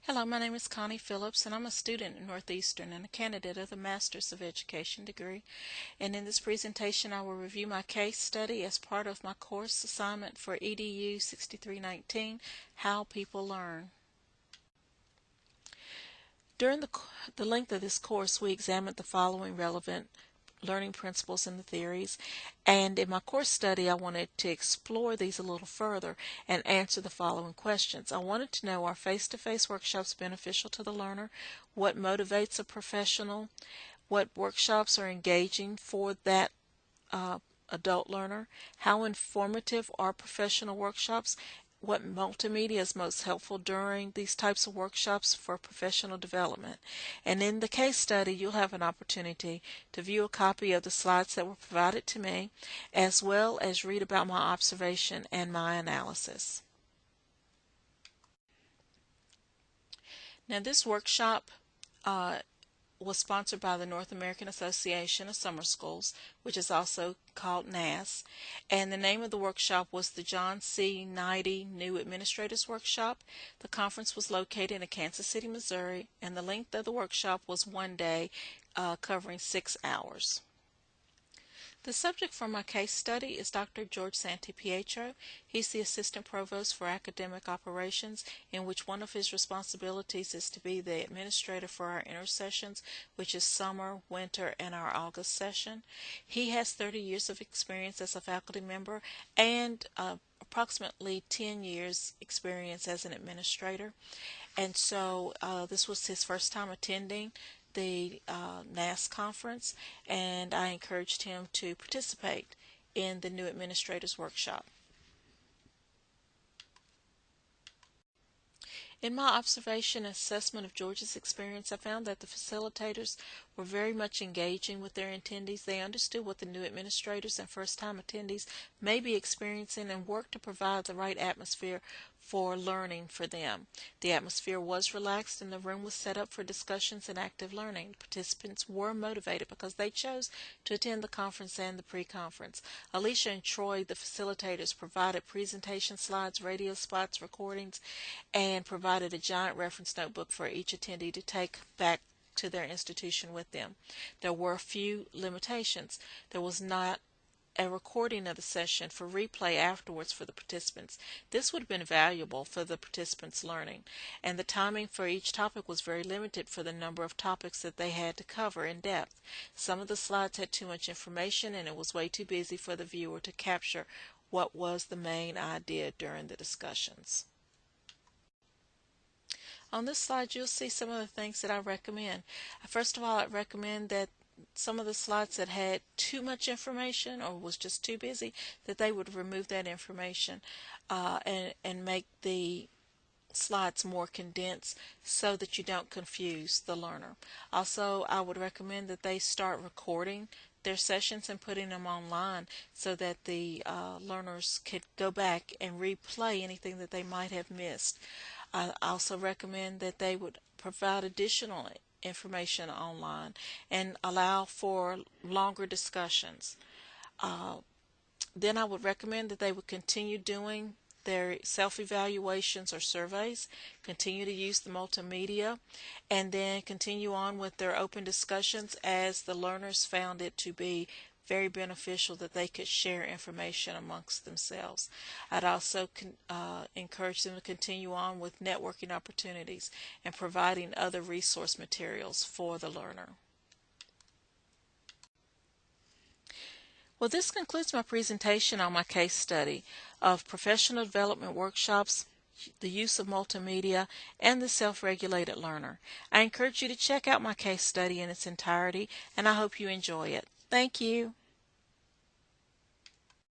Hello, my name is Connie Phillips, and I'm a student at Northeastern and a candidate of the Master's of Education degree. And in this presentation, I will review my case study as part of my course assignment for EDU 6319, How People Learn. During the length of this course, we examined the following relevant learning principles and the theories, and in my course study I wanted to explore these a little further and answer the following questions. I wanted to know, are face-to-face workshops beneficial to the learner? What motivates a professional? What workshops are engaging for that adult learner? How informative are professional workshops? What multimedia is most helpful during these types of workshops for professional development? And in the case study, you'll have an opportunity to view a copy of the slides that were provided to me, as well as read about my observation and my analysis. Now, this workshop was sponsored by the North American Association of Summer Schools, which is also called NAS, and the name of the workshop was the John C. Knighty New Administrators Workshop. The conference was located in Kansas City, Missouri, and the length of the workshop was 1 day, covering 6 hours. The subject for my case study is Dr. George Santipietro. He's the Assistant Provost for Academic Operations, in which one of his responsibilities is to be the administrator for our intersessions, which is summer, winter, and our August session. He has 30 years of experience as a faculty member and approximately 10 years experience as an administrator. And so this was his first time attending the NAS conference, and I encouraged him to participate in the New Administrators Workshop. In my observation and assessment of George's experience, I found that the facilitators were very much engaging with their attendees. They understood what the new administrators and first-time attendees may be experiencing and worked to provide the right atmosphere for learning for them. The atmosphere was relaxed and the room was set up for discussions and active learning. Participants were motivated because they chose to attend the conference and the pre-conference. Alicia and Troy, the facilitators, provided presentation slides, radio spots, recordings, and provided a giant reference notebook for each attendee to take back to their institution with them. There were a few limitations. There was not a recording of the session for replay afterwards for the participants. This would have been valuable for the participants' learning, and the timing for each topic was very limited for the number of topics that they had to cover in depth. Some of the slides had too much information, and it was way too busy for the viewer to capture what was the main idea during the discussions. On this slide, you'll see some of the things that I recommend. First of all, I recommend that some of the slides that had too much information or was just too busy, that they would remove that information and make the slides more condensed so that you don't confuse the learner. Also, I would recommend that they start recording their sessions and putting them online so that the learners could go back and replay anything that they might have missed. I also recommend that they would provide additional information online and allow for longer discussions. Then I would recommend that they would continue doing their self-evaluations or surveys, continue to use the multimedia, and then continue on with their open discussions as the learners found it to be very beneficial that they could share information amongst themselves. I'd also encourage them to continue on with networking opportunities and providing other resource materials for the learner. Well, this concludes my presentation on my case study of professional development workshops, the use of multimedia, and the self-regulated learner. I encourage you to check out my case study in its entirety, and I hope you enjoy it. Thank you.